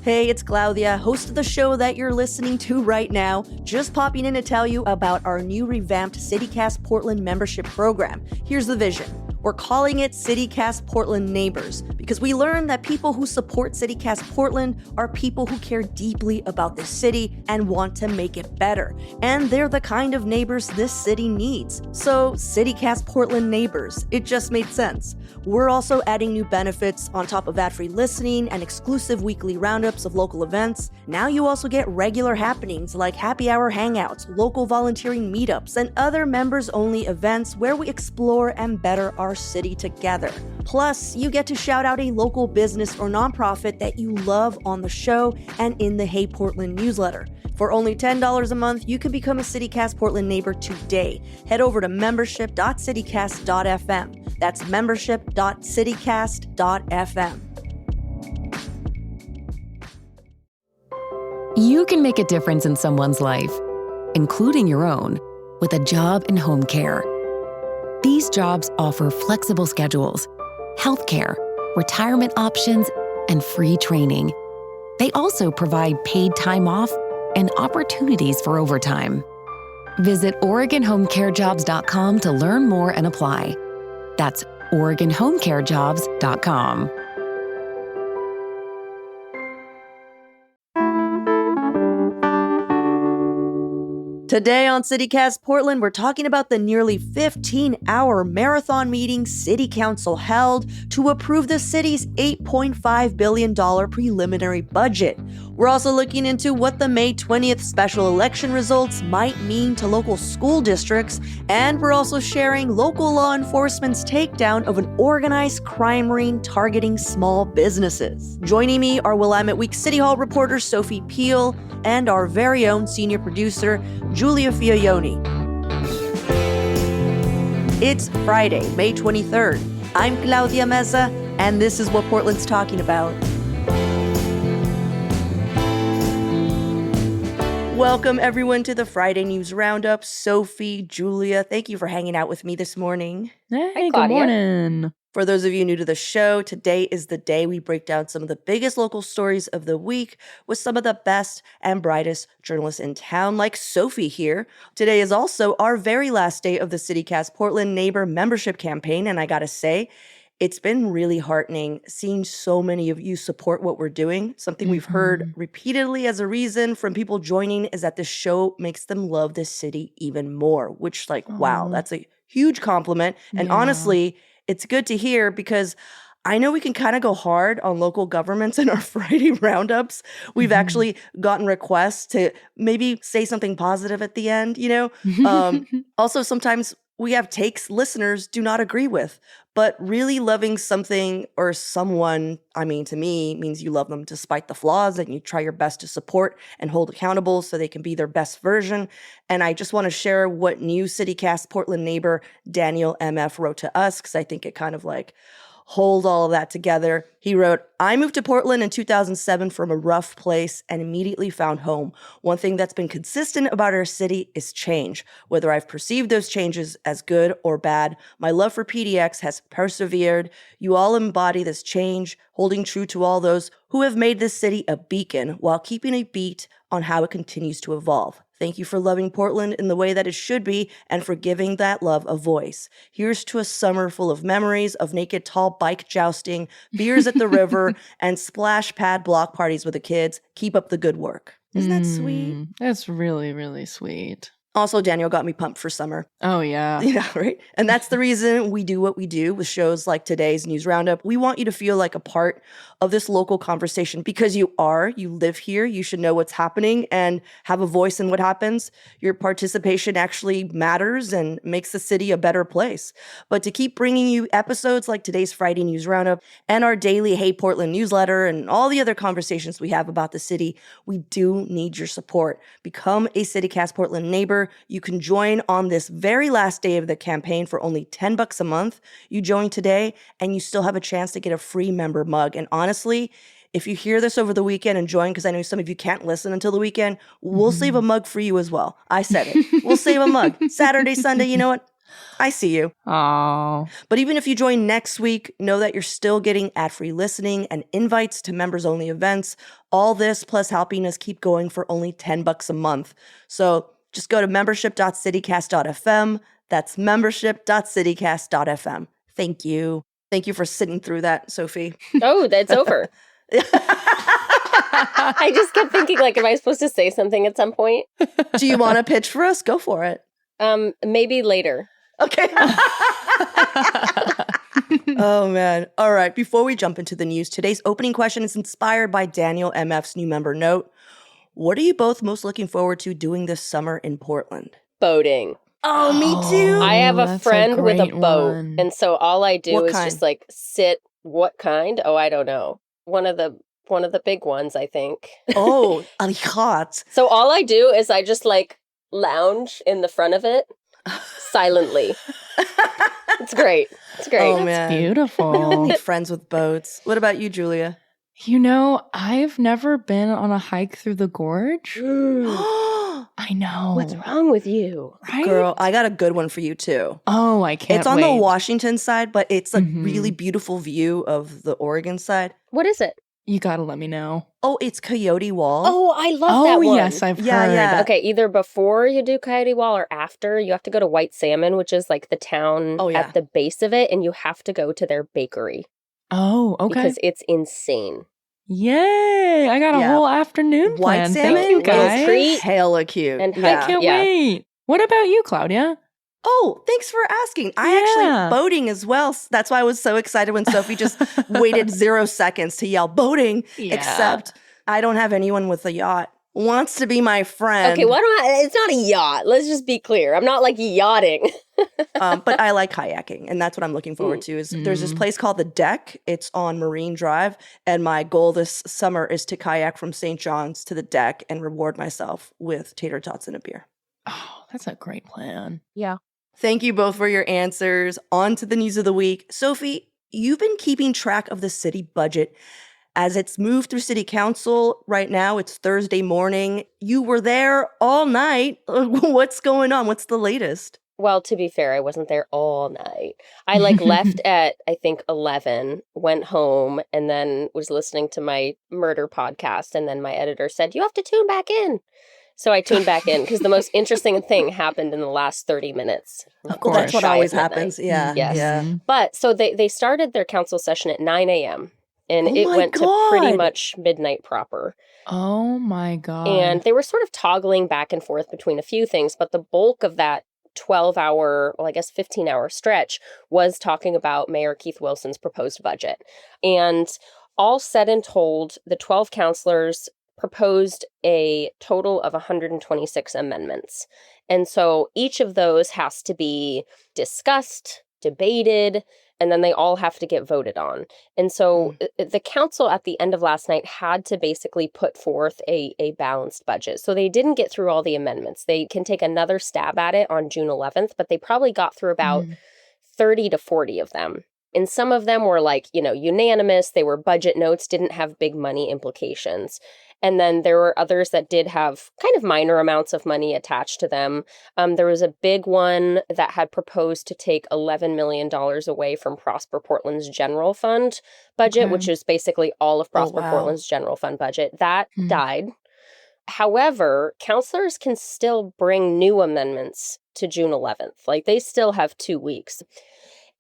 Hey, it's Claudia, host of the show that you're listening to right now. Just popping in to tell you about our new revamped CityCast Portland membership program. Here's the vision. We're calling it CityCast Portland Neighbors because we learned that people who support CityCast Portland are people who care deeply about the city and want to make it better. And they're the kind of neighbors this city needs. So, CityCast Portland Neighbors, it just made sense. We're also adding new benefits on top of ad-free listening and exclusive weekly roundups of local events. Now you also get regular happenings like happy hour hangouts, local volunteering meetups, and other members-only events where we explore and better our city together. Plus, you get to shout out a local business or nonprofit that you love on the show and in the Hey Portland newsletter. For only $10 a month, you can become a CityCast Portland neighbor today. Head over to membership.citycast.fm. That's membership.citycast.fm. You can make a difference in someone's life, including your own, with a job in home care. These jobs offer flexible schedules, healthcare, retirement options, and free training. They also provide paid time off and opportunities for overtime. Visit OregonHomeCareJobs.com to learn more and apply. That's OregonHomeCareJobs.com. Today on CityCast Portland, we're talking about the nearly 15-hour marathon meeting City Council held to approve the city's $8.5 billion preliminary budget. We're also looking into what the May 20th special election results might mean to local school districts, and we're also sharing local law enforcement's takedown of an organized crime ring targeting small businesses. Joining me are Willamette Week City Hall reporter Sophie Peel and our very own senior producer, Giulia Fiaoni. It's Friday, May 23rd. I'm Claudia Meza, and this is what Portland's talking about. Welcome, everyone, to the Friday News Roundup. Sophie, Giulia, thank you for hanging out with me this morning. Hey, good morning. For those of you new to the show, today is the day we break down some of the biggest local stories of the week with some of the best and brightest journalists in town, like Sophie here. Today is also our very last day of the CityCast Portland Neighbor Membership Campaign, and I gotta say, it's been really heartening seeing so many of you support what we're doing. Something we've heard repeatedly as a reason from people joining is that this show makes them love this city even more, which, wow, that's a huge compliment. And honestly, it's good to hear because I know we can kind of go hard on local governments in our Friday roundups. We've actually gotten requests to maybe say something positive at the end, you know? Also, sometimes we have takes listeners do not agree with, but really loving something or someone, to me, means you love them despite the flaws and you try your best to support and hold accountable so they can be their best version. And I just want to share what new CityCast Portland neighbor Daniel MF wrote to us because I think it kind of hold all of that together. He wrote, I moved to Portland in 2007 from a rough place and immediately found home. One thing that's been consistent about our city is change. Whether I've perceived those changes as good or bad, my love for PDX has persevered. You all embody this change, holding true to all those who have made this city a beacon while keeping a beat on how it continues to evolve. Thank you for loving Portland in the way that it should be and for giving that love a voice. Here's to a summer full of memories of naked tall bike jousting, beers at the river, and splash pad block parties with the kids. Keep up the good work. Isn't that sweet? That's really, really sweet. Also, Daniel got me pumped for summer. Oh, yeah. Yeah, right? And that's the reason we do what we do with shows like today's News Roundup. We want you to feel like a part of this local conversation because you live here, you should know what's happening and have a voice in what happens. Your participation actually matters and makes the city a better place. But to keep bringing you episodes like today's Friday News Roundup and our daily Hey Portland newsletter and all the other conversations we have about the city, we do need your support. Become a CityCast Portland neighbor. You can join on this very last day of the campaign for only $10 a month. You join today and you still have a chance to get a free member mug. And honestly, if you hear this over the weekend and join, because I know some of you can't listen until the weekend, we'll save a mug for you as well. I said it. We'll save a mug. Saturday, Sunday, you know what? I see you. Oh. But even if you join next week, know that you're still getting ad-free listening and invites to members-only events. All this plus helping us keep going for only $10 a month. So just go to membership.citycast.fm. That's membership.citycast.fm. Thank you. Thank you for sitting through that, Sophie. Oh, that's over. I just kept thinking, like, am I supposed to say something at some point? Do you want to pitch for us? Go for it. Maybe later. Okay. Oh, man. All right. Before we jump into the news, today's opening question is inspired by Daniel MF's new member note. What are you both most looking forward to doing this summer in Portland? Boating. Oh, me too. I have a that's friend with a great boat. one. And so all I do What is kind? just like sit. What kind? Oh, I don't know. One of the big ones, I think. Oh, a yacht. So all I do is I just like lounge in the front of it silently. It's great. It's great. Oh, That's man. We all beautiful. need friends with boats. What about you, Julia? You know, I've never been on a hike through the gorge. I know. What's wrong with you? Right? Girl, I got a good one for you, too. Oh, I can't It's on wait. the Washington side, but it's a Mhm. really beautiful view of the Oregon side. What is it? You gotta let me know. Oh, it's Coyote Wall. Oh, I love that Oh, one. yes, I've Yeah, heard. yeah. Okay, either before you do Coyote Wall or after, you have to go to White Salmon, which is like the town Oh, yeah. at the base of it, and you have to go to their bakery Oh, okay. because it's insane. Yay! I got a Yeah. whole afternoon White planned. salmon Thank you, Little guys. treat. hella cute. And yeah. I can't Yeah. wait. What about you, Claudia? Oh, thanks for asking. I Yeah. actually boating as well. That's why I was so excited when Sophie just waited 0 seconds to yell boating. Yeah. Except I don't have anyone with a yacht wants to be my friend. Okay, it's not a yacht. Let's just be clear. I'm not like yachting. But I like kayaking, and that's what I'm looking forward to. Is there's this place called the Deck. It's on Marine Drive, and my goal this summer is to kayak from St. John's to the Deck and reward myself with tater tots and a beer. Oh, that's a great plan. Yeah. Thank you both for your answers. On to the news of the week. Sophie, you've been keeping track of the city budget as it's moved through city council. Right now, it's Thursday morning. You were there all night. What's going on? What's the latest? Well, to be fair, I wasn't there all night. I like left at, I think, 11, went home, and then was listening to my murder podcast. And then my editor said, you have to tune back in. So I tuned back in because the most interesting thing happened in the last 30 minutes. Of Well, that's course. what Shy always of midnight. happens. Yeah. Yes. Yeah. But so they started their council session at 9 a.m. and Oh it my went to pretty God. much midnight proper. Oh my God. And they were sort of toggling back and forth between a few things, but the bulk of that 12-hour, well, I guess 15-hour stretch was talking about Mayor Keith Wilson's proposed budget. And all said and told, the 12 councilors proposed a total of 126 amendments. And so each of those has to be discussed, debated, and then they all have to get voted on. And so the council at the end of last night had to basically put forth a balanced budget. So they didn't get through all the amendments. They can take another stab at it on June 11th, but they probably got through about 30 to 40 of them. And some of them were like, unanimous. They were budget notes, didn't have big money implications. And then there were others that did have kind of minor amounts of money attached to them. There was a big one that had proposed to take $11 million away from Prosper Portland's general fund budget, which is basically all of Prosper wow. Portland's general fund budget. That died. However, councilors can still bring new amendments to June 11th. Like, they still have 2 weeks.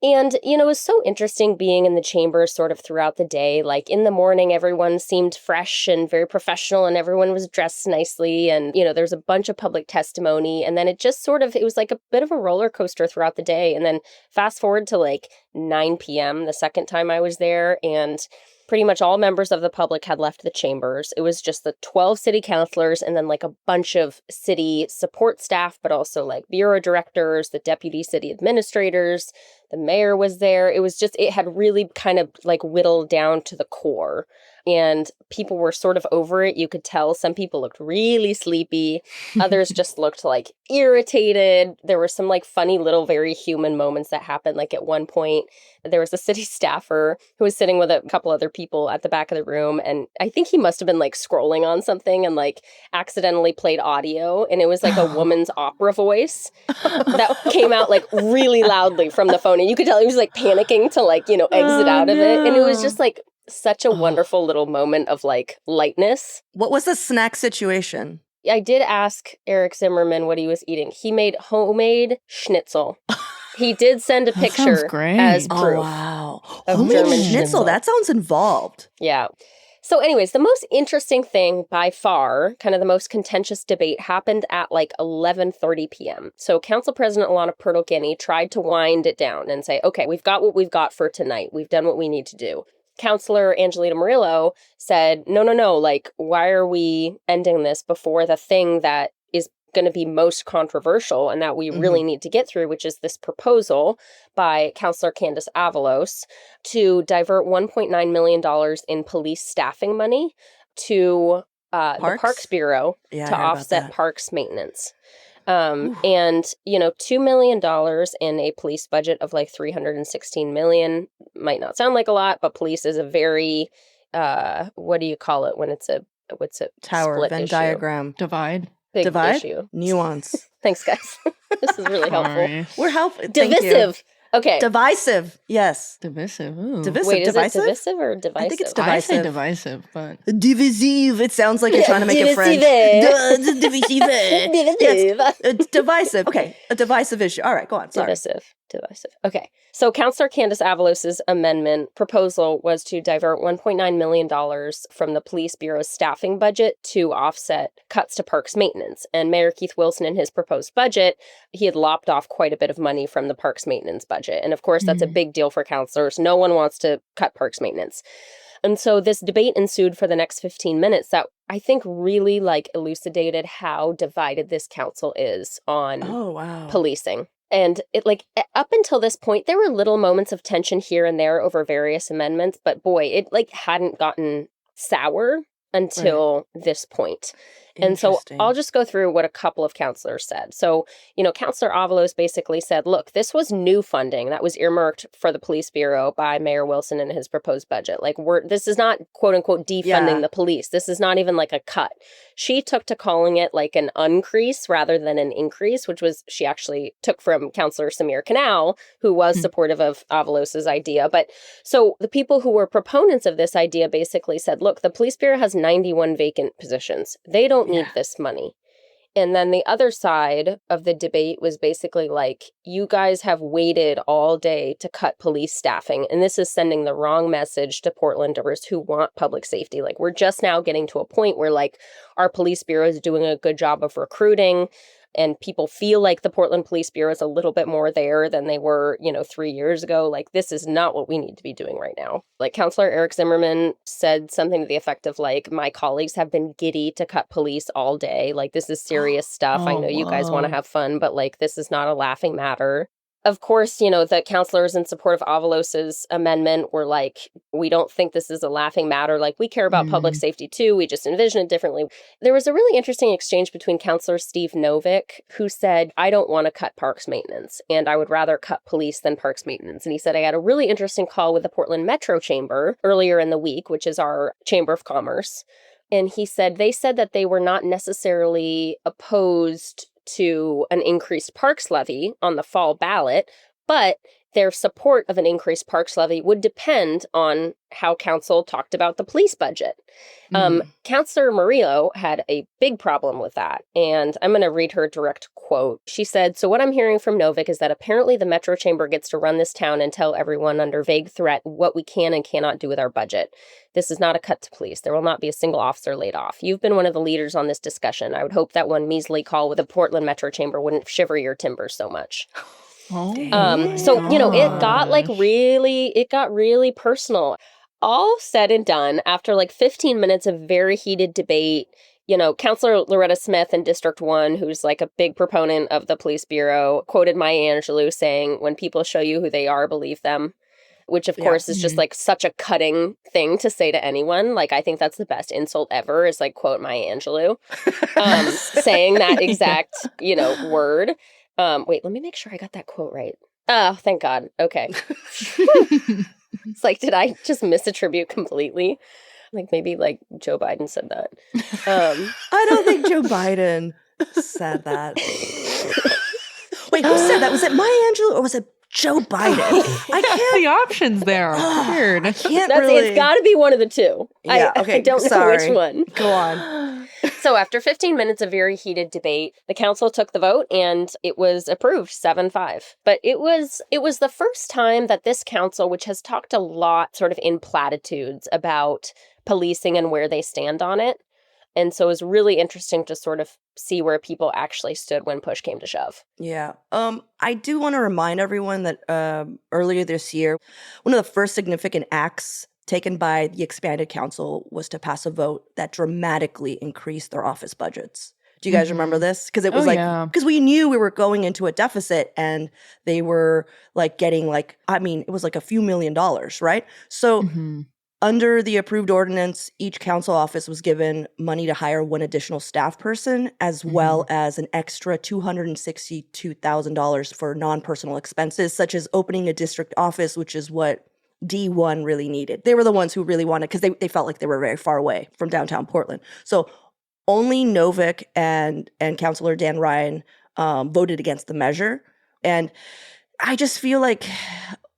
And, it was so interesting being in the chamber sort of throughout the day. Like, in the morning, everyone seemed fresh and very professional, and everyone was dressed nicely. And, there's a bunch of public testimony. And then it was like a bit of a roller coaster throughout the day. And then fast forward to like 9 p.m. the second time I was there, and pretty much all members of the public had left the chambers. It was just the 12 city councilors and then like a bunch of city support staff, but also like bureau directors, the deputy city administrators, The mayor was there. It had really kind of like whittled down to the core. And people were sort of over it. You could tell some people looked really sleepy. Others just looked like irritated. There were some like funny little very human moments that happened. Like at one point, there was a city staffer who was sitting with a couple other people at the back of the room. And I think he must have been like scrolling on something and like accidentally played audio. And it was like a woman's opera voice that came out like really loudly from the phone. And you could tell he was like panicking to like, exit out of it. And it was just like such a wonderful little moment of like lightness. What was the snack situation? I did ask Eric Zimmerman what he was eating. He made homemade schnitzel. He did send a picture as proof. Oh, wow. Of Homemade German schnitzel. That sounds involved. Yeah. So anyways, the most interesting thing by far, kind of the most contentious debate happened at like 11:30 p.m. So Council President Alana Pertolgini tried to wind it down and say, okay, we've got what we've got for tonight. We've done what we need to do. Counselor Angelita Murillo said, no, like, why are we ending this before the thing that is going to be most controversial and that we really need to get through, which is this proposal by Counselor Candace Avalos to divert $1.9 million in police staffing money to the Parks Bureau to offset parks maintenance. And, $2 million in a police budget of like $316 million might not sound like a lot, but police is a very, what do you call it when it's what's a tower, split Venn issue? Divide. Big Divide? issue. Nuance. Thanks, guys. This is really helpful. We're helpful. Divisive. Okay. Divisive. Yes. Divisive. Ooh. Divisive. Wait, is divisive? it divisive or divisive? I think it's I say divisive. divisive, but Divisive. It sounds like you're trying to make it French. Divisive. Yes. Divisive. Okay. A divisive issue. All right. Go on. Sorry. Divisive. Okay. So Counselor Candace Avalos's amendment proposal was to divert $1.9 million from the police bureau's staffing budget to offset cuts to parks maintenance. And Mayor Keith Wilson, in his proposed budget, he had lopped off quite a bit of money from the parks maintenance budget. And of course, that's a big deal for counselors. No one wants to cut parks maintenance. And so this debate ensued for the next 15 minutes that I think really like elucidated how divided this council is on policing. And it like up until this point, there were little moments of tension here and there over various amendments. But boy, it like hadn't gotten sour until this point. And so I'll just go through what a couple of counselors said. So, Counselor Avalos basically said, look, this was new funding that was earmarked for the police bureau by Mayor Wilson in his proposed budget. Like, this is not, quote unquote, defunding the police. This is not even like a cut. She took to calling it like an uncrease rather than an increase, which was she actually took from Counselor Samir Kanal, who was supportive of Avalos's idea. But so the people who were proponents of this idea basically said, look, the police bureau has 91 vacant positions. They don't need this money. And then the other side of the debate was basically like, you guys have waited all day to cut police staffing. And this is sending the wrong message to Portlanders who want public safety. Like, we're just now getting to a point where like our police bureau is doing a good job of recruiting. And people feel like the Portland Police Bureau is a little bit more there than they were, 3 years ago. Like, this is not what we need to be doing right now. Like, Counselor Eric Zimmerman said something to the effect of, like, my colleagues have been giddy to cut police all day. Like, this is serious stuff. I know you guys want to have fun, but, like, this is not a laughing matter. Of course, the counselors in support of Avalos's amendment were like, we don't think this is a laughing matter. Like, we care about public safety too. We just envision it differently. There was a really interesting exchange between Counselor Steve Novick, who said, I don't want to cut parks maintenance, and I would rather cut police than parks maintenance. And he said, I had a really interesting call with the Portland Metro Chamber earlier in the week, which is our Chamber of Commerce. And he said, they said that they were not necessarily opposed to an increased parks levy on the fall ballot, but their support of an increased parks levy would depend on how council talked about the police budget. Counselor Murillo had a big problem with that, and I'm going to read her direct quote. She said, so what I'm hearing from Novick is that apparently the Metro Chamber gets to run this town and tell everyone under vague threat what we can and cannot do with our budget. This is not a cut to police. There will not be a single officer laid off. You've been one of the leaders on this discussion. I would hope that one measly call with the Portland Metro Chamber wouldn't shiver your timbers so much. So, it got really personal. All said and done, after like 15 minutes of very heated debate, Counselor Loretta Smith in District 1, who's like a big proponent of the police bureau, quoted Maya Angelou saying, "When people show you who they are, believe them," which of course is just like such a cutting thing to say to anyone. Like, I think that's the best insult ever is like, quote Maya Angelou, saying that exact, word. Wait, let me make sure I got that quote right. Oh, thank God. Okay. It's like, did I just misattribute completely? Like maybe like Joe Biden said that. I don't think Joe Biden said that. Wait, who said that? Was it Maya Angelou or was it Joe Biden? I can't. The options there are weird. I can't really. It's got to be one of the two. Yeah, okay, I don't know which one. Go on. So after 15 minutes of very heated debate, the council took the vote and it was approved 7-5. But it was the first time that this council, which has talked a lot sort of in platitudes about policing and where they stand on it. And so it was really interesting to sort of see where people actually stood when push came to shove. Yeah. I do want to remind everyone that earlier this year, one of the first significant acts taken by the expanded council was to pass a vote that dramatically increased their office budgets. Do you guys remember this? Because it was because we knew we were going into a deficit and they were like getting it was like a few $1 million, right? So under the approved ordinance, each council office was given money to hire one additional staff person, as well as an extra $262,000 for non-personal expenses, such as opening a district office, which is what D1 really needed. They were the ones who really wanted, because they felt like they were very far away from downtown Portland. So only Novick and Councilor Dan Ryan voted against the measure. And I just feel like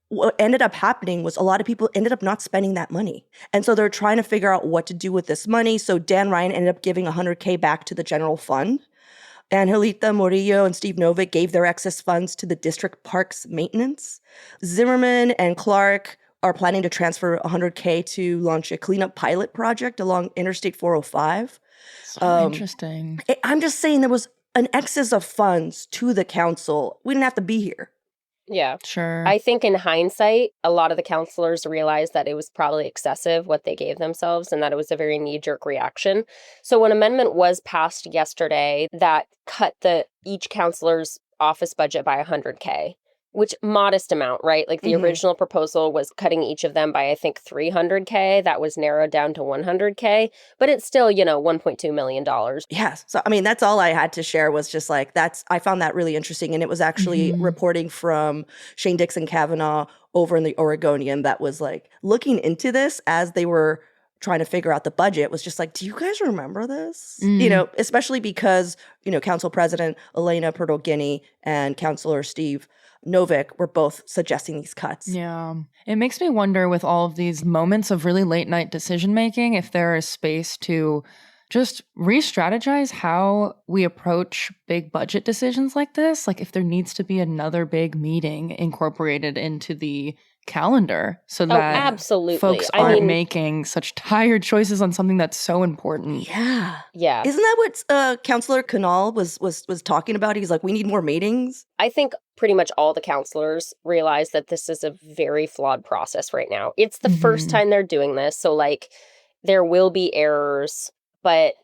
what ended up happening was a lot of people ended up not spending that money. And so they're trying to figure out what to do with this money. So Dan Ryan ended up giving $100K back to the general fund. Angelita Murillo and Steve Novick gave their excess funds to the district parks maintenance. Zimmerman and Clark are planning to transfer $100K to launch a cleanup pilot project along Interstate 405. So interesting. I'm just saying there was an excess of funds to the council. We didn't have to be here. Yeah. Sure. I think in hindsight, a lot of the counselors realized that it was probably excessive what they gave themselves and that it was a very knee-jerk reaction. So an amendment was passed yesterday that cut each counselor's office budget by $100K, which modest amount, right? Like the original proposal was cutting each of them by, I think, $300K. That was narrowed down to $100K, but it's still, $1.2 million. Yes. So, I mean, that's all I had to share was just like, I found that really interesting. And it was actually reporting from Shane Dixon Kavanaugh over in the Oregonian that was like looking into this as they were trying to figure out the budget, was just like, do you guys remember this? Especially because, Council President Elena Perdoguini and Councilor Steve Novick were both suggesting these cuts. Yeah. It makes me wonder, with all of these moments of really late night decision making, if there is space to just re-strategize how we approach big budget decisions like this. Like if there needs to be another big meeting incorporated into the calendar so that absolutely. folks aren't making such tired choices on something that's so important. Yeah. Yeah. Isn't that what Councilor Canal was talking about? He's like, we need more meetings. I think pretty much all the counselors realize that this is a very flawed process right now. It's the first time they're doing this. So like there will be errors, but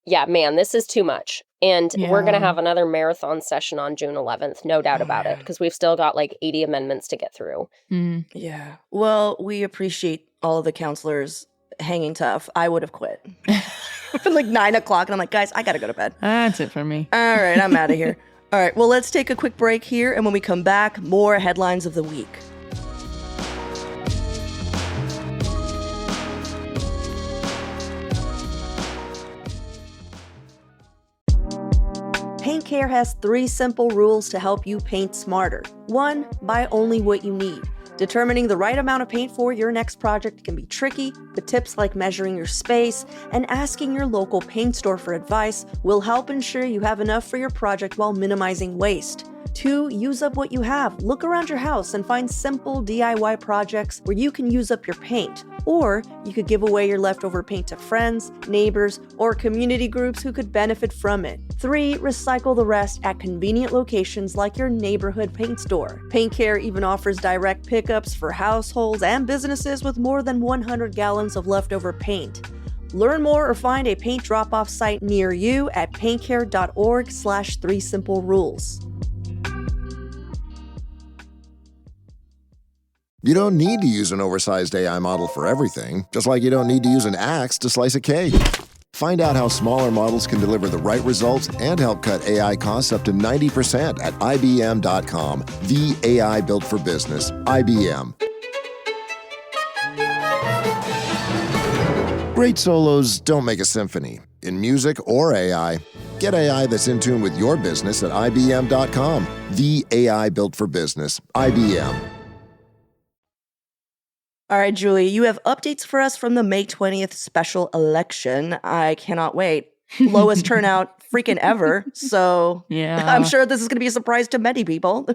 yeah, man, this is too much. And we're going to have another marathon session on June 11th, no doubt about it, because we've still got like 80 amendments to get through. Yeah. Well, we appreciate all of the counselors hanging tough. I would have quit. It's been like 9 o'clock and I'm like, guys, I got to go to bed. That's it for me. All right, I'm out of here. All right, well, let's take a quick break here. And when we come back, more headlines of the week. Paint Care has 3 simple rules to help you paint smarter. 1, buy only what you need. Determining the right amount of paint for your next project can be tricky, but tips like measuring your space and asking your local paint store for advice will help ensure you have enough for your project while minimizing waste. 2, use up what you have. Look around your house and find simple DIY projects where you can use up your paint. Or you could give away your leftover paint to friends, neighbors, or community groups who could benefit from it. 3, recycle the rest at convenient locations like your neighborhood paint store. Paint Care even offers direct pickups for households and businesses with more than 100 gallons of leftover paint. Learn more or find a paint drop-off site near you at paintcare.org/3simplerules. You don't need to use an oversized AI model for everything, just like you don't need to use an axe to slice a cake. Find out how smaller models can deliver the right results and help cut AI costs up to 90% at IBM.com. The AI built for business. IBM. Great solos don't make a symphony. In music or AI, get AI that's in tune with your business at IBM.com. The AI built for business. IBM. All right, Julie, you have updates for us from the May 20th special election. I cannot wait. Lowest turnout freaking ever. So Yeah. I'm sure this is going to be a surprise to many people.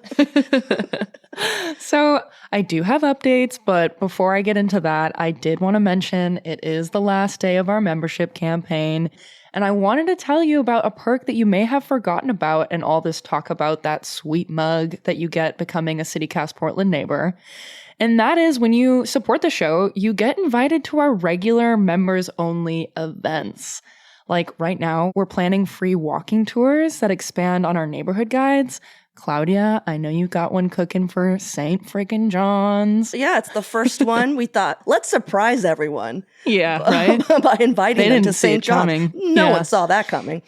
So I do have updates, but before I get into that, I did want to mention it is the last day of our membership campaign. And I wanted to tell you about a perk that you may have forgotten about in all this talk about that sweet mug that you get becoming a CityCast Portland neighbor. And that is when you support the show, you get invited to our regular members-only events. Like right now, we're planning free walking tours that expand on our neighborhood guides. Claudia, I know you got one cooking for St. Frickin' John's. Yeah, it's the first one. We thought, let's surprise everyone. Yeah, right? By inviting They them didn't to see St. it John's. coming. No Yeah. one saw that coming.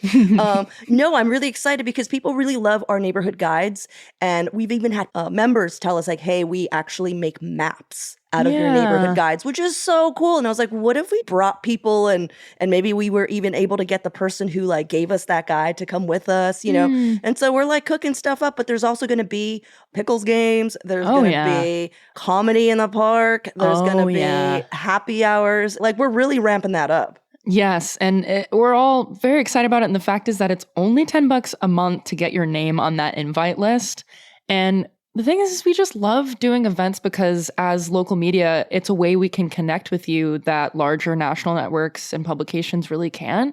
No, I'm really excited because people really love our neighborhood guides. And we've even had members tell us like, hey, we actually make maps out of your Yeah. neighborhood guides, which is so cool. And I was like, what if we brought people and maybe we were even able to get the person who like gave us that guide to come with us, you know? And so we're like cooking stuff up, but there's also going to be pickles games. There's Oh, going to yeah. be comedy in the park. There's going to Oh, be yeah. happy hours. Like we're really ramping that up. Yes, and we're all very excited about it. And the fact is that it's only $10 a month to get your name on that invite list. And the thing is we just love doing events because as local media, it's a way we can connect with you that larger national networks and publications really can't.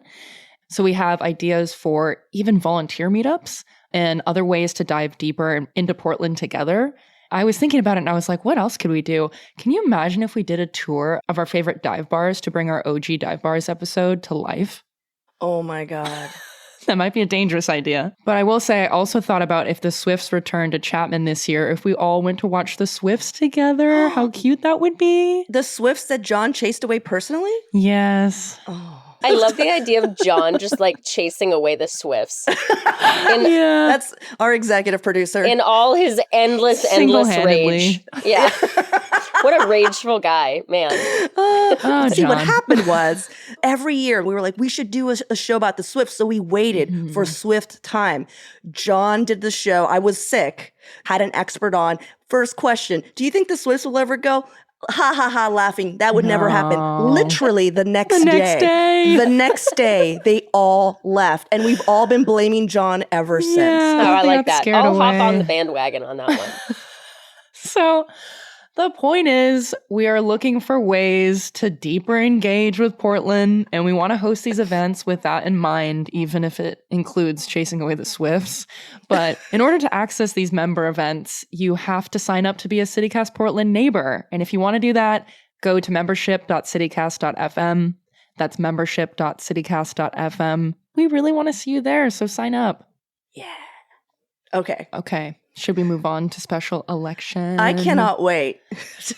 So we have ideas for even volunteer meetups and other ways to dive deeper into Portland together. I was thinking about it and I was like, what else could we do? Can you imagine if we did a tour of our favorite dive bars to bring our OG Dive Bars episode to life? Oh my God. That might be a dangerous idea. But I will say, I also thought about if the Swifts returned to Chapman this year, if we all went to watch the Swifts together, how cute that would be. The Swifts that John chased away personally? Yes. Oh. I love the idea of John just like chasing away the Swifts. Yeah. That's our executive producer. In all his endless rage. Single-handedly. Yeah. What a rageful guy, man. See, what John. happened was every year we were like, we should do a show about the Swifts. So we waited for Swift time. John did the show. I was sick, had an expert on. First question, do you think the Swifts will ever go? Ha ha ha, laughing. That would never happen. Literally the next day. The next day, they all left. And we've all been blaming John ever since. Oh, I they like got that. scared I'll hop away. on the bandwagon on that one. So the point is, we are looking for ways to deeper engage with Portland, and we want to host these events with that in mind, even if it includes chasing away the Swifts. But in order to access these member events, you have to sign up to be a CityCast Portland neighbor. And if you want to do that, go to membership.citycast.fm. That's membership.citycast.fm. We really want to see you there, so sign up. Yeah. Okay. Okay. Should we move on to special election? I cannot wait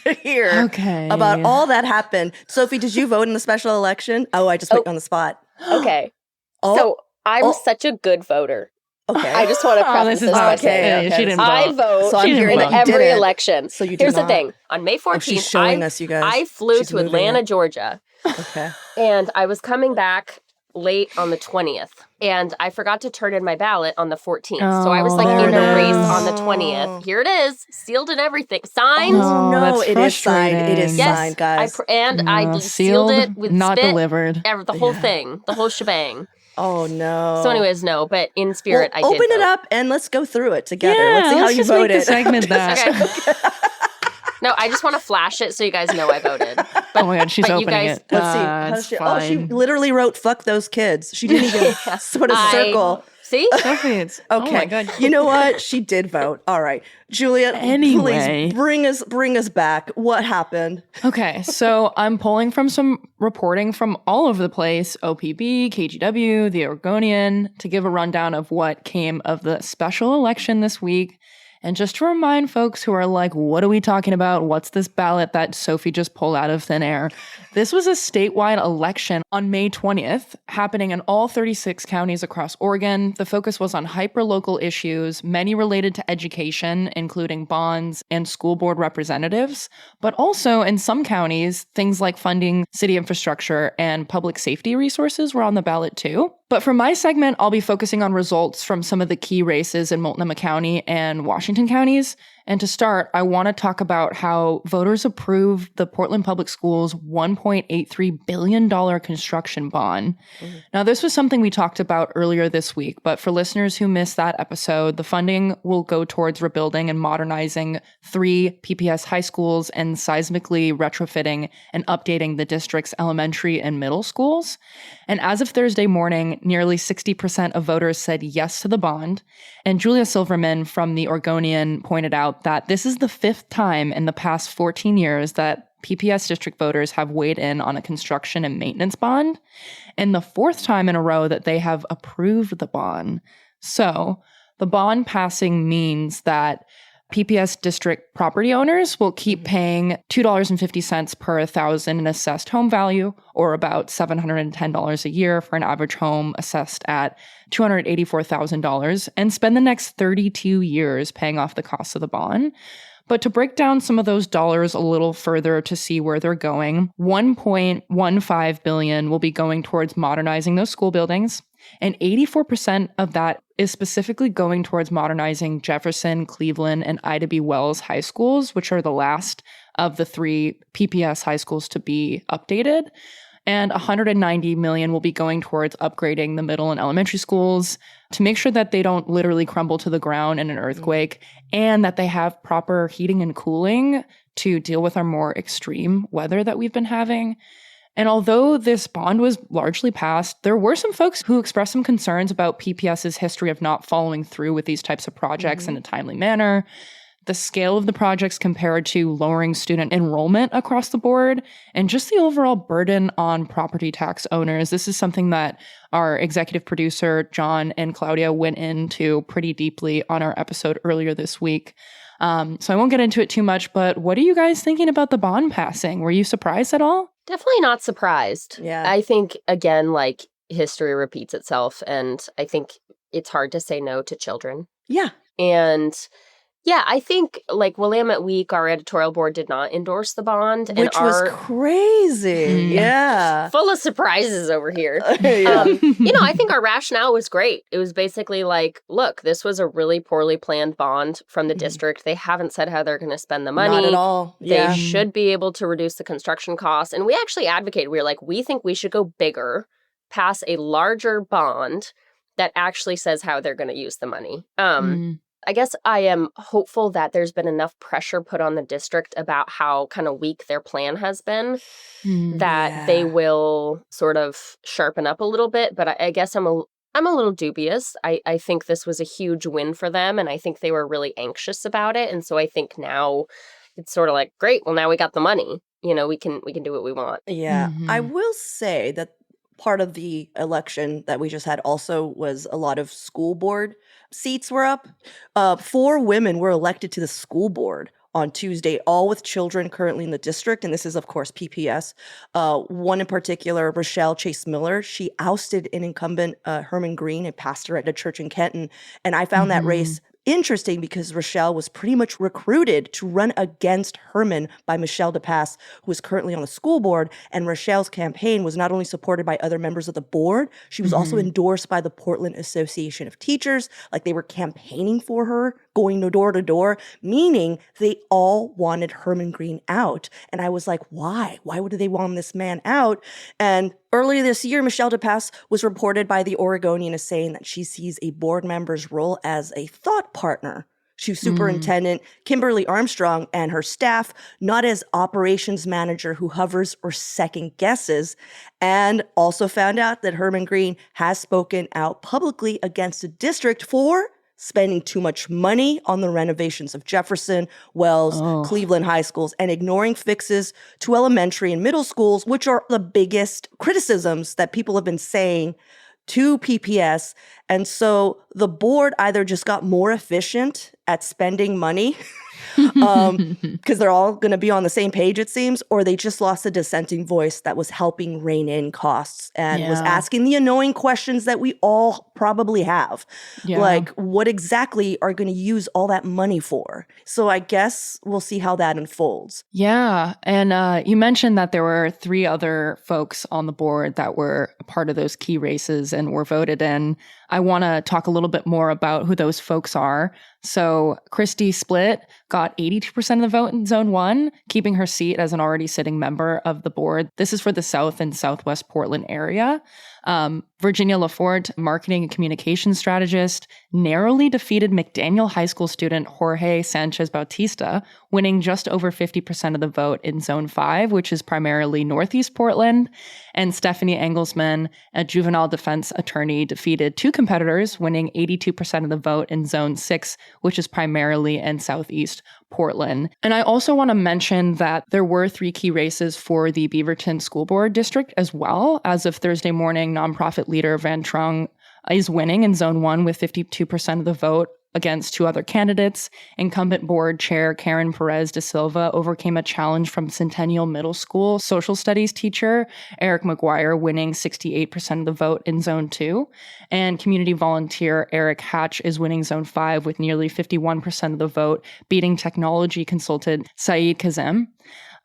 to hear about all that happened. Sophie, did you vote in the special election? Oh, I just put you on the spot. Okay. Oh, So I'm such a good voter. okay. I just want to preface this by saying okay. She didn't I vote. vote So I'm She didn't hearing in vote. that you every didn't. election. So you do Here's the not. thing. On May 14th, She's showing us, you guys. I flew She's to moving Atlanta, it. Georgia, Okay. and I was coming back late on the 20th, and I forgot to turn in my ballot on the 14th. So I was like Oh, in there a it race is. on the 20th. Here it is, sealed and everything, signed. Oh, no, that's it is signed. It is frustrating. signed, guys. I sealed it with not spit, delivered. the whole thing, the whole shebang. Oh, no. So anyways, no, but in spirit, Well, I did open it vote. up and let's go through it together. Yeah, let's see how let's you just make voted. the segment that. Okay. No, I just want to flash it so you guys know I voted. But, Oh my God, she's but you opening guys, it. Let's see. It's She fine. literally wrote "fuck those kids." She didn't even put a circle. See? Sophie, it's Okay. Oh my God. You know what? She did vote. All right. Julia, Anyway. please bring us back. What happened? Okay, so I'm pulling from some reporting from all over the place, OPB, KGW, The Oregonian, to give a rundown of what came of the special election this week. And just to remind folks who are like, what are we talking about? What's this ballot that Sophie just pulled out of thin air? This was a statewide election on May 20th, happening in all 36 counties across Oregon. The focus was on hyperlocal issues, many related to education, including bonds and school board representatives, but also in some counties, things like funding city infrastructure and public safety resources were on the ballot too. But for my segment, I'll be focusing on results from some of the key races in Multnomah County and Washington counties. And to start, I want to talk about how voters approved the Portland Public Schools' $1.83 billion construction bond. Now, this was something we talked about earlier this week, but for listeners who missed that episode, the funding will go towards rebuilding and modernizing 3 PPS high schools and seismically retrofitting and updating the district's elementary and middle schools. And as of Thursday morning, nearly 60% of voters said yes to the bond. And Julia Silverman from The Oregonian pointed out that this is the 5th time in the past 14 years that PPS district voters have weighed in on a construction and maintenance bond, and the 4th time in a row that they have approved the bond. So the bond passing means that PPS district property owners will keep paying $2.50 per $1,000 in assessed home value, or about $710 a year for an average home assessed at $284,000, and spend the next 32 years paying off the cost of the bond. But to break down some of those dollars a little further to see where they're going, $1.15 billion will be going towards modernizing those school buildings, and 84% of that is specifically going towards modernizing Jefferson, Cleveland, and Ida B. Wells high schools, which are the last of the 3 PPS high schools to be updated. And $190 million will be going towards upgrading the middle and elementary schools to make sure that they don't literally crumble to the ground in an earthquake, and that they have proper heating and cooling to deal with our more extreme weather that we've been having. And although this bond was largely passed, there were some folks who expressed some concerns about PPS's history of not following through with these types of projects in a timely manner, the scale of the projects compared to lowering student enrollment across the board, and just the overall burden on property tax owners. This is something that our executive producer, John and Claudia, went into pretty deeply on our episode earlier this week. So I won't get into it too much, but what are you guys thinking about the bond passing? Were you surprised at all? Definitely not surprised. Yeah. I think, again, like, history repeats itself, and I think it's hard to say no to children. Yeah. And yeah, I think, like, Willamette Week, our editorial board did not endorse the bond. Which was crazy. Yeah. Full of surprises over here. Yeah. I think our rationale was great. It was basically like, look, this was a really poorly planned bond from the district. They haven't said how they're going to spend the money. Not at all. Yeah. They should be able to reduce the construction costs. And we actually advocated, we were like, we think we should go bigger, pass a larger bond that actually says how they're going to use the money. I guess I am hopeful that there's been enough pressure put on the district about how kind of weak their plan has been that they will sort of sharpen up a little bit. But I guess I'm a little dubious. I think this was a huge win for them, and I think they were really anxious about it. And so I think now it's sort of like, great, well, now we got the money. We can do what we want. Yeah. I will say that part of the election that we just had also was a lot of school board seats were up. 4 women were elected to the school board on Tuesday, all with children currently in the district. And this is, of course, PPS. One in particular, Rochelle Chase Miller, she ousted an incumbent, Herman Green, a pastor at a church in Kenton. And I found that race interesting because Rochelle was pretty much recruited to run against Herman by Michelle DePass, who is currently on the school board. And Rochelle's campaign was not only supported by other members of the board, she was also endorsed by the Portland Association of Teachers. Like, they were campaigning for her, going door to door, meaning they all wanted Herman Green out. And I was like, why? Why would they want this man out? And earlier this year, Michelle DePass was reported by The Oregonian as saying that she sees a board member's role as a thought partner. Chief Superintendent Kimberly Armstrong and her staff, not as operations manager who hovers or second guesses, and also found out that Herman Green has spoken out publicly against the district for spending too much money on the renovations of Jefferson, Wells, Cleveland high schools, and ignoring fixes to elementary and middle schools, which are the biggest criticisms that people have been saying to PPS. And so the board either just got more efficient at spending money because they're all going to be on the same page, it seems, or they just lost a dissenting voice that was helping rein in costs and was asking the annoying questions that we all probably have. Like, what exactly are going to use all that money for? So I guess we'll see how that unfolds. Yeah. And you mentioned that there were 3 other folks on the board that were a part of those key races and were voted in. I want to talk a little bit more about who those folks are. So Christy Splitt got 82% of the vote in Zone 1, keeping her seat as an already sitting member of the board. This is for the South and Southwest Portland area. Virginia Lafort, marketing and communications strategist, narrowly defeated McDaniel High School student Jorge Sanchez Bautista, winning just over 50% of the vote in Zone 5, which is primarily Northeast Portland. And Stephanie Engelsman, a juvenile defense attorney, defeated 2 competitors, winning 82% of the vote in Zone 6, which is primarily in Southeast Portland. And I also want to mention that there were 3 key races for the Beaverton School Board District as well. As of Thursday morning, nonprofit leader Van Trung is winning in Zone 1 with 52% of the vote against 2 other candidates. Incumbent board chair Karen Perez de Silva overcame a challenge from Centennial Middle School social studies teacher Eric McGuire, winning 68% of the vote in Zone 2. And community volunteer Eric Hatch is winning Zone 5 with nearly 51% of the vote, beating technology consultant Saeed Kazem.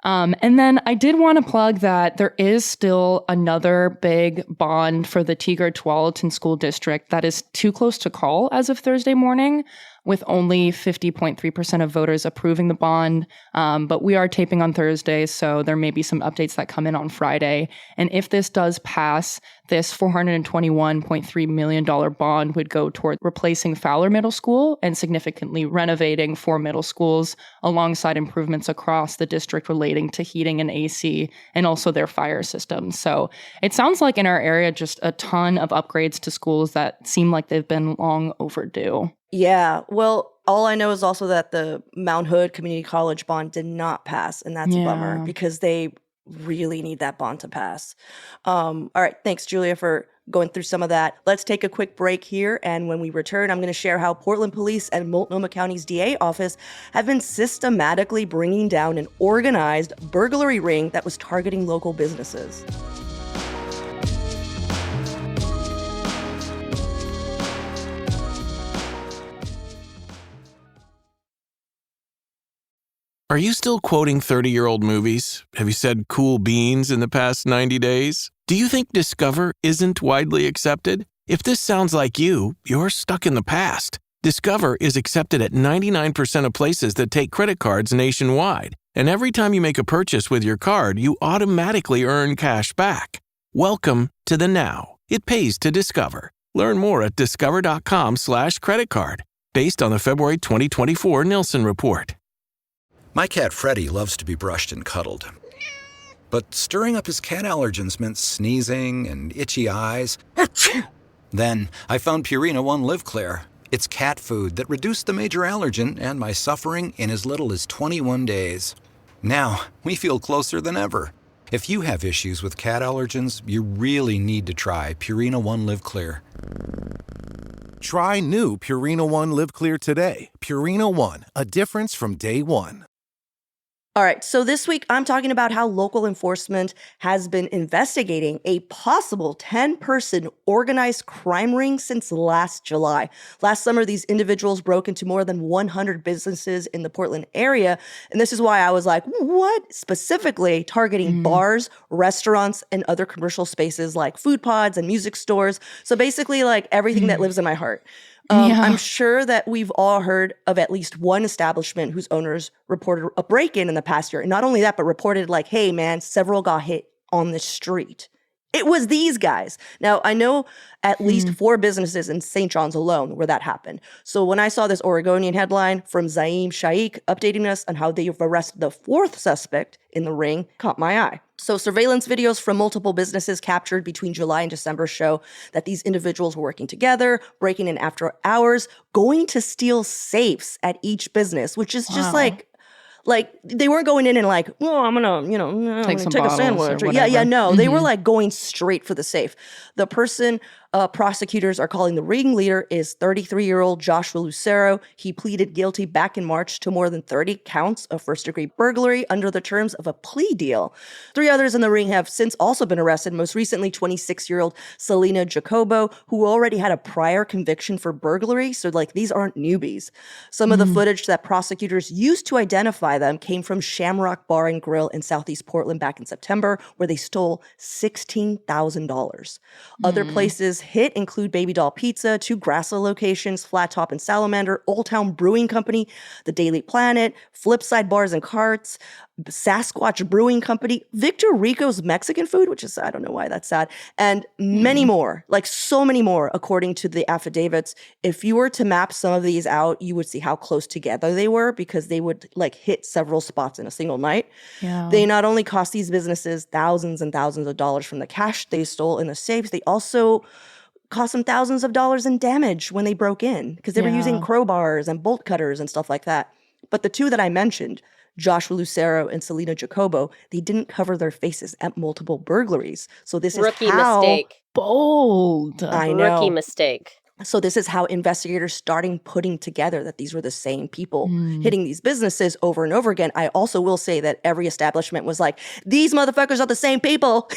And then I did want to plug that there is still another big bond for the Tigard-Tualatin School District that is too close to call as of Thursday morning, with only 50.3% of voters approving the bond. But we are taping on Thursday, so there may be some updates that come in on Friday. And if this does pass, this $421.3 million bond would go toward replacing Fowler Middle School and significantly renovating 4 middle schools, alongside improvements across the district relating to heating and AC and also their fire systems. So it sounds like in our area, just a ton of upgrades to schools that seem like they've been long overdue. Yeah, well, all I know is also that the Mount Hood Community College bond did not pass, and that's a bummer because they really need that bond to pass. All right, thanks, Giulia, for going through some of that. Let's take a quick break here, and when we return, I'm going to share how Portland Police and Multnomah County's DA office have been systematically bringing down an organized burglary ring that was targeting local businesses. Are you still quoting 30-year-old movies? Have you said cool beans in the past 90 days? Do you think Discover isn't widely accepted? If this sounds like you, you're stuck in the past. Discover is accepted at 99% of places that take credit cards nationwide. And every time you make a purchase with your card, you automatically earn cash back. Welcome to the now. It pays to Discover. Learn more at discover.com/credit card, based on the February 2024 Nielsen report. My cat Freddie loves to be brushed and cuddled. But stirring up his cat allergens meant sneezing and itchy eyes. Then I found Purina One Live Clear. It's cat food that reduced the major allergen and my suffering in as little as 21 days. Now, we feel closer than ever. If you have issues with cat allergens, you really need to try Purina One Live Clear. Try new Purina One Live Clear today. Purina One, a difference from day one. All right, so this week I'm talking about how local enforcement has been investigating a possible 10-person organized crime ring since last July. Last summer, these individuals broke into more than 100 businesses in the Portland area, and this is why I was like, what? Specifically targeting bars, restaurants, and other commercial spaces like food pods and music stores. So basically like everything that lives in my heart. I'm sure that we've all heard of at least one establishment whose owners reported a break-in the past year. And not only that, but reported like, hey, man, several got hit on the street. It was these guys. Now, I know at least 4 businesses in St. John's alone where that happened. So when I saw this Oregonian headline from Zaim Shaikh updating us on how they've arrested the 4th suspect in the ring, caught my eye. So surveillance videos from multiple businesses captured between July and December show that these individuals were working together, breaking in after hours, going to steal safes at each business, which is just like they weren't going in and like, oh, I'm gonna, I'm gonna Take some take a bottles sandwich. or Yeah, no. whatever. They were like going straight for the safe. The person prosecutors are calling the ringleader is 33-year-old Joshua Lucero. He pleaded guilty back in March to more than 30 counts of first-degree burglary under the terms of a plea deal. 3 others in the ring have since also been arrested, most recently 26-year-old Selena Jacobo, who already had a prior conviction for burglary, so like these aren't newbies. Some of the footage that prosecutors used to identify them came from Shamrock Bar and Grill in Southeast Portland back in September, where they stole $16,000. Other places hit include Baby Doll Pizza, 2 Grassla locations, Flat Top and Salamander, Old Town Brewing Company, The Daily Planet, Flipside Bars and Carts, Sasquatch Brewing Company, Victor Rico's Mexican Food, which is, I don't know why that's sad, and many more, like so many more, according to the affidavits. If you were to map some of these out, you would see how close together they were because they would like hit several spots in a single night. Yeah. They not only cost these businesses thousands and thousands of dollars from the cash they stole in the safes, they also cost them thousands of dollars in damage when they broke in because they were using crowbars and bolt cutters and stuff like that. But the 2 that I mentioned, Joshua Lucero and Selena Jacobo, they didn't cover their faces at multiple burglaries. So this Rookie is how mistake. Bold. I know. Rookie mistake. So this is how investigators starting putting together that these were the same people hitting these businesses over and over again. I also will say that every establishment was like, these motherfuckers are the same people.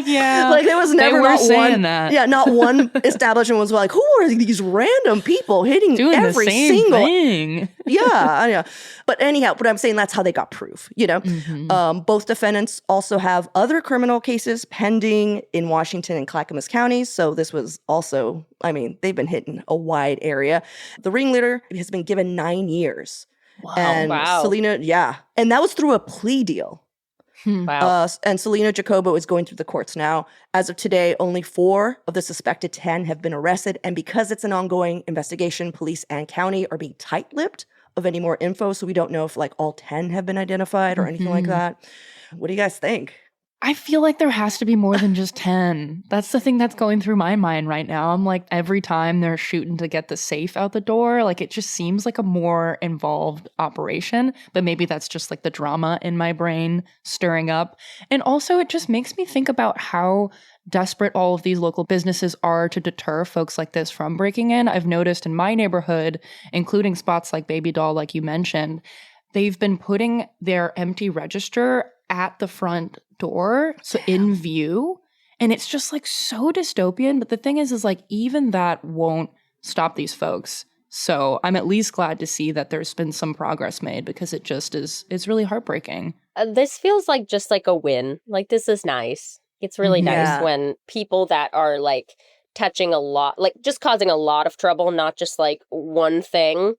Yeah. Like there was never they were not saying one. that. Yeah, not one establishment was like, who are these random people hitting Doing every the same single thing. yeah. But anyhow, but I'm saying that's how they got proof, Both defendants also have other criminal cases pending in Washington and Clackamas counties. So this was also, I mean, they've been hitting a wide area. The ringleader has been given 9 years. Wow. And Wow. Selena, and that was through a plea deal. Wow. And Selena Jacobo is going through the courts now. As of today, only 4 of the suspected 10 have been arrested. And because it's an ongoing investigation, police and county are being tight-lipped of any more info. So we don't know if like all 10 have been identified or anything like that. What do you guys think? I feel like there has to be more than just 10. That's the thing that's going through my mind right now. I'm like, every time they're shooting to get the safe out the door, like it just seems like a more involved operation. But maybe that's just like the drama in my brain stirring up. And also it just makes me think about how desperate all of these local businesses are to deter folks like this from breaking in. I've noticed in my neighborhood, including spots like Baby Doll, like you mentioned, they've been putting their empty register at the front door, so in view. And it's just like so dystopian. But the thing is like even that won't stop these folks. So I'm at least glad to see that there's been some progress made because it just is, it's really heartbreaking. This feels like just like a win. Like this is nice. It's really nice when people that are like touching a lot, like just causing a lot of trouble, not just like one thing,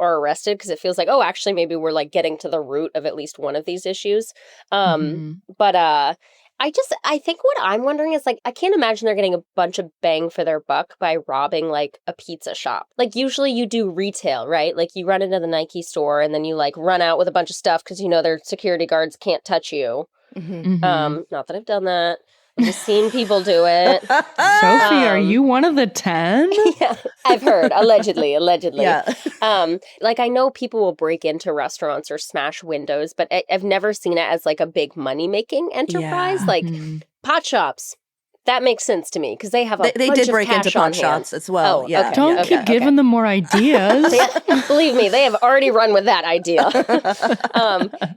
are arrested, because it feels like, oh, actually maybe we're like getting to the root of at least one of these issues. But I think what I'm wondering is like, I can't imagine they're getting a bunch of bang for their buck by robbing like a pizza shop. Like usually you do retail, right? Like you run into the Nike store and then you like run out with a bunch of stuff because you know their security guards can't touch you. Not that I've done that. I've just seen people do it. Sophie, are you one of the 10? Yeah, I've heard. Allegedly. Yeah. Like I know people will break into restaurants or smash windows, but I've never seen it as like a big money-making enterprise. Yeah. Like pot shops. That makes sense to me because they have They bunch did of break into cash on pot shops hand. as well. Oh, Yeah. okay. Don't keep giving them more ideas. Believe me, they have already run with that idea.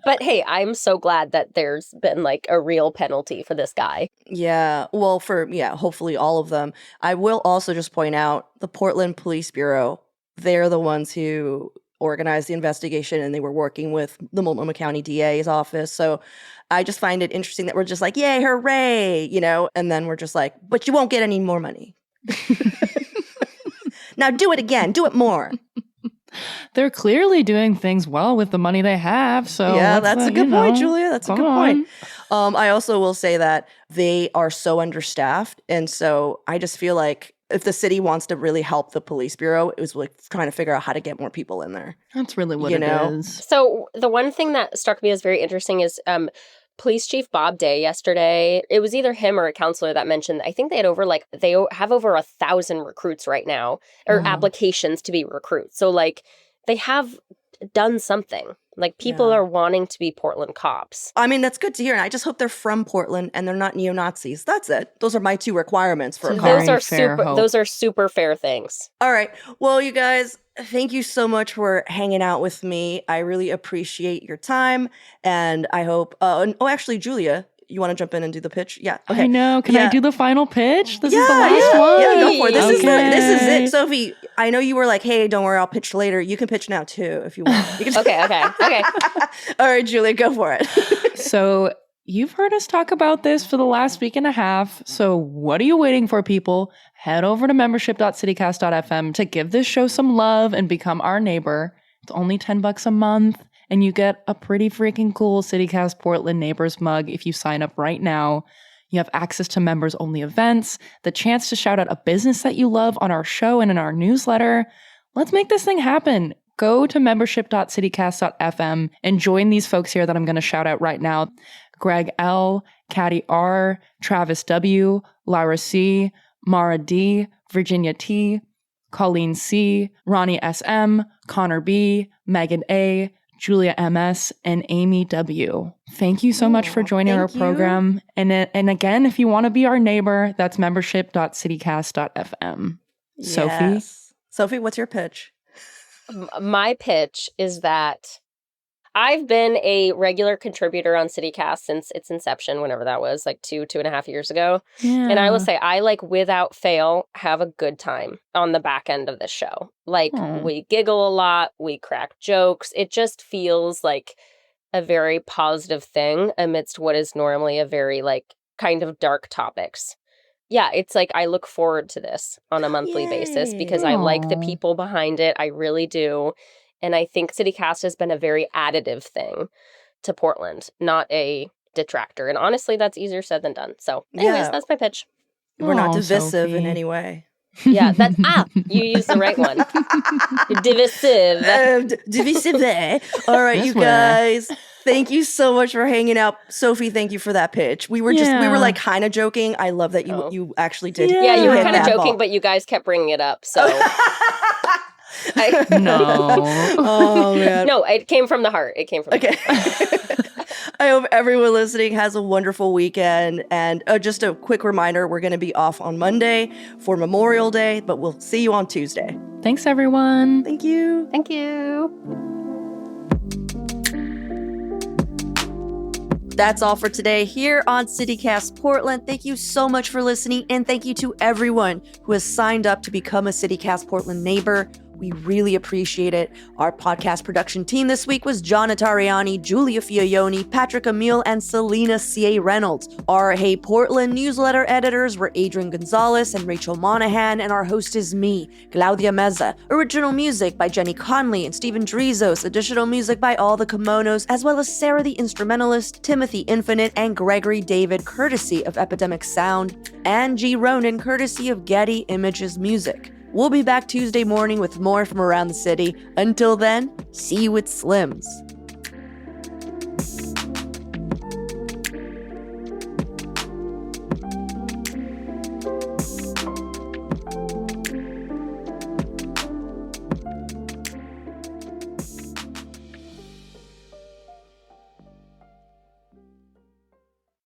But hey, I'm so glad that there's been like a real penalty for this guy. Yeah. Well, hopefully all of them. I will also just point out the Portland Police Bureau, they're the ones who organized the investigation and they were working with the Multnomah County DA's office. So I just find it interesting that we're just like, yay, hooray, and then we're just like, but you won't get any more money. Now do it again. Do it more. They're clearly doing things well with the money they have. So yeah, that's a good point, Julia. That's a good point. I also will say that they are so understaffed. And so I just feel like if the city wants to really help the police bureau, it was like trying to figure out how to get more people in there. That's really what You it know? is. So the one thing that struck me as very interesting is Police Chief Bob Day yesterday, it was either him or a counselor that mentioned, I think they have over 1,000 recruits right now, or applications to be recruits. So like they have done something. Like people are wanting to be Portland cops. I mean, that's good to hear. And I just hope they're from Portland and they're not neo-Nazis. That's it. Those are my 2 requirements for a cop. Those are super fair things. All right. Well, you guys, thank you so much for hanging out with me. I really appreciate your time. And I hope, actually, Julia, you want to jump in and do the pitch? Yeah. Okay. I know. Can I do the final pitch? This is the last yeah, one. Yeah, go for it. This is Okay. it. Sophie, I know you were like, hey, don't worry, I'll pitch later. You can pitch now too if you want. You can Okay. All right, Julia, go for it. So you've heard us talk about this for the last week and a half. So what are you waiting for, people? Head over to membership.citycast.fm to give this show some love and become our neighbor. It's only $10 a month. And you get a pretty freaking cool CityCast Portland Neighbors mug if you sign up right now. You have access to members-only events, the chance to shout out a business that you love on our show and in our newsletter. Let's make this thing happen. Go to membership.citycast.fm and join these folks here that I'm going to shout out right now. Greg L., Caddy R., Travis W., Lyra C., Mara D., Virginia T., Colleen C., Ronnie S.M., Connor B., Megan A., Julia M.S., and Amy W. Thank you so much for joining our program. And again, if you want to be our neighbor, that's membership.citycast.fm. Sophie? Sophie, what's your pitch? My pitch is that I've been a regular contributor on CityCast since its inception, whenever that was, like 2.5 years ago. Yeah. And I will say, I without fail, have a good time on the back end of this show. We giggle a lot, we crack jokes. It just feels like a very positive thing amidst what is normally a very kind of dark topics. Yeah, it's like I look forward to this on a monthly basis because I like the people behind it. I really do. And I think CityCast has been a very additive thing to Portland, not a detractor. And honestly, that's easier said than done. So anyways, that's my pitch. We're not divisive Sophie. in any way. Yeah, you used the right one. Divisive. Divisive. All right, you guys. Thank you so much for hanging out. Sophie, thank you for that pitch. We were kind of joking. I love that you actually did. Yeah, you were hit kind of that joking, ball. but you guys kept bringing it up. So No. Oh, man. No, it came from the heart. It came from the heart. I hope everyone listening has a wonderful weekend. And just a quick reminder, we're going to be off on Monday for Memorial Day, but we'll see you on Tuesday. Thanks, everyone. Thank you. Thank you. That's all for today here on CityCast Portland. Thank you so much for listening, and thank you to everyone who has signed up to become a CityCast Portland neighbor. We really appreciate it. Our podcast production team this week was John Atariani, Giulia Fiaoni, Patrick Emile, and Selena C.A. Reynolds. Our Hey Portland newsletter editors were Adrian Gonzalez and Rachel Monahan, and our host is me, Claudia Meza. Original music by Jenny Conley and Stephen Drizos. Additional music by All the Kimonos, as well as Sarah the Instrumentalist, Timothy Infinite, and Gregory David, courtesy of Epidemic Sound, and G. Ronan, courtesy of Getty Images Music. We'll be back Tuesday morning with more from around the city. Until then, see you at Slim's.